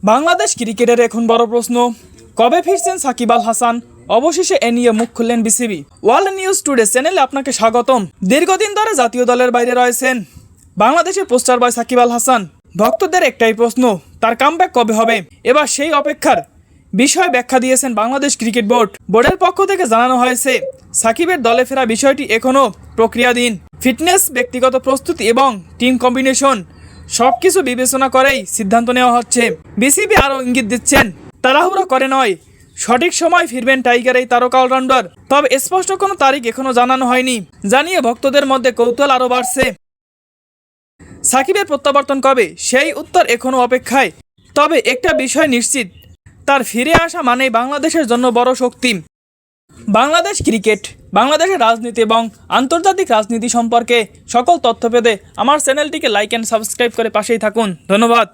বাংলাদেশ ক্রিকেটের এখন বড় প্রশ্ন, কবে ফিরছেন সাকিব আল হাসান? অবশেষে এ নিয়ে মুখ খুললেন বিসিবি। ওয়ার্ল্ড নিউজ টুডে চ্যানেলে আপনাকে স্বাগতম। দীর্ঘদিন ধরে জাতীয় দলের বাইরে রয়েছেন বাংলাদেশের পোস্টার বয় সাকিব আল হাসান। ভক্তদের একটাই প্রশ্ন, তার কামব্যাক কবে হবে? এবার সেই অপেক্ষার বিষয়ে ব্যাখ্যা দিয়েছেন বাংলাদেশ ক্রিকেট বোর্ডের পক্ষ থেকে জানানো হয়েছে, সাকিবের দলে ফেরা বিষয়টি এখনও প্রক্রিয়াধীন। ফিটনেস, ব্যক্তিগত প্রস্তুতি এবং টিম কম্বিনেশন সবকিছু বিবেচনা করেই সিদ্ধান্ত নেওয়া হচ্ছে। বিসিবি আরও ইঙ্গিত দিচ্ছেন, তাড়াহুড়ো করে নয়, সঠিক সময় ফিরবেন টাইগার এই তারকা অলরাউন্ডার। তবে স্পষ্ট কোনো তারিখ এখনও জানানো হয়নি, জানিয়ে ভক্তদের মধ্যে কৌতূহল আরও বাড়ছে। সাকিবের প্রত্যাবর্তন কবে, সেই উত্তর এখনও অপেক্ষায়। তবে একটা বিষয় নিশ্চিত, তার ফিরে আসা মানেই বাংলাদেশের জন্য বড় শক্তি। বাংলাদেশ ক্রিকেট, বাংলাদেশের রাজনীতি এবং আন্তর্জাতিক রাজনীতি সম্পর্কে সকল তথ্য পেতে আমার চ্যানেলটিকে লাইক অ্যান্ড সাবস্ক্রাইব করে পাশেই থাকুন। ধন্যবাদ।